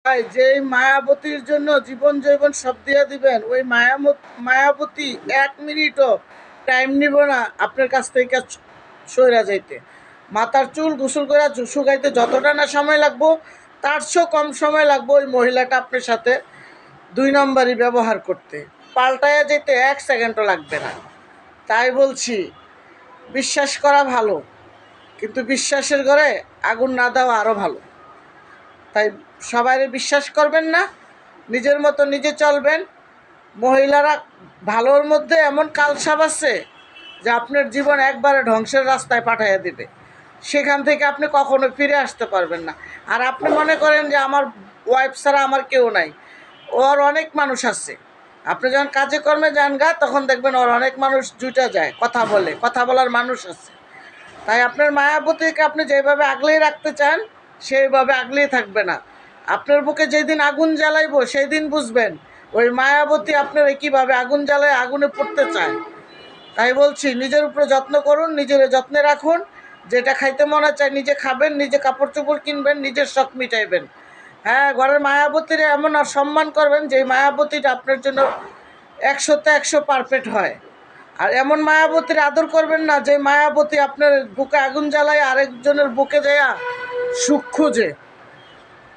ভাই যেই মায়াবতীর জন্য জীবন জৈবন সব দিয়ে দিবেন, ওই মায়াবতী 1 মিনিটও টাইম নিব না আপনার কাছ থেকে সইরা যাইতে। মাথার চুল গোসল করে শুকাইতে যতটা না সময় লাগবো, তার চেয়েও কম সময় লাগবো ওই মহিলাটা আপনার সাথে 2 নম্বরই ব্যবহার করতে। পাল্টায়া যেতে 1 সেকেন্ডও লাগবে না। তাই বলছি, বিশ্বাস করা ভালো, কিন্তু বিশ্বাসের ঘরে আগুন না দেওয়া আরও ভালো। তাই সবাইরে বিশ্বাস করবেন না, নিজের মতো নিজে চলবেন। মহিলারা ভালোর মধ্যে এমন কালসাপ আছে যে আপনার জীবন একবারে ধ্বংসের রাস্তায় পাঠাইয়া দিবে, সেখান থেকে আপনি কখনো ফিরে আসতে পারবেন না। আর আপনি মনে করেন যে আমার ওয়াইফ ছাড়া আমার কেউ নাই, ওর অনেক মানুষ আছে। আপনি যখন কাজে কর্মে যান গা, তখন দেখবেন ওর অনেক মানুষ জুটা যায়, কথা বলে, কথা বলার মানুষ আছে। তাই আপনার মায়াবতীকে আপনি যেভাবে আগলেই রাখতে চান, সেইভাবে আগলেই থাকবে না। আপনার বুকে যেদিন আগুন জ্বালাইব, সেই দিন বুঝবেন ওই মায়াবতী আপনার কীভাবে আগুন জ্বালায় আগুনে পড়তে চায়। তাই বলছি, নিজের উপরে যত্ন করুন, নিজের যত্নে রাখুন। যেটা খাইতে মনে চায় নিজে খাবেন, নিজে কাপড় চোপড় কিনবেন, নিজের শখ মিটাইবেন। হ্যাঁ, ঘরের মায়াবতীরা এমন সম্মান করবেন যে মায়াবতীটা আপনার জন্য 100তে 100 পারফেক্ট হয়। আর এমন মায়াবতীর আদর করবেন না যে মায়াবতী আপনার বুকে আগুন জ্বালায় আরেকজনের বুকে দেয়া সুখ খুঁজে।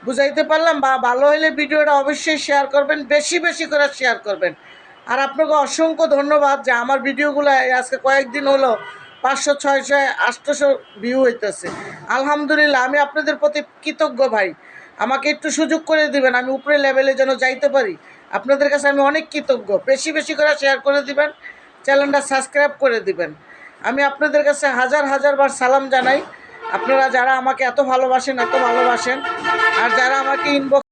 বুঝাইতে পারলাম? বা ভালো হলে ভিডিওটা অবশ্যই শেয়ার করবেন, বেশি বেশি করে শেয়ার করবেন। আর আপনাকে অসংখ্য ধন্যবাদ যে আমার ভিডিওগুলো আজকে কয়েকদিন হলো 500, 600, 800 ভিউ হইতেছে। আলহামদুলিল্লাহ, আমি আপনাদের প্রতি কৃতজ্ঞ ভাই। আমাকে একটু সুযোগ করে দিবেন, আমি উপরে লেভেলে যেন যাইতে পারি। আপনাদের কাছে আমি অনেক কৃতজ্ঞ। বেশি বেশি করে শেয়ার করে দিবেন, চ্যানেলটা সাবস্ক্রাইব করে দিবেন। আমি আপনাদের কাছে হাজার হাজার বার সালাম জানাই। আপনারা যারা আমাকে এত ভালোবাসেন, আর যারা আমাকে ইনবক্স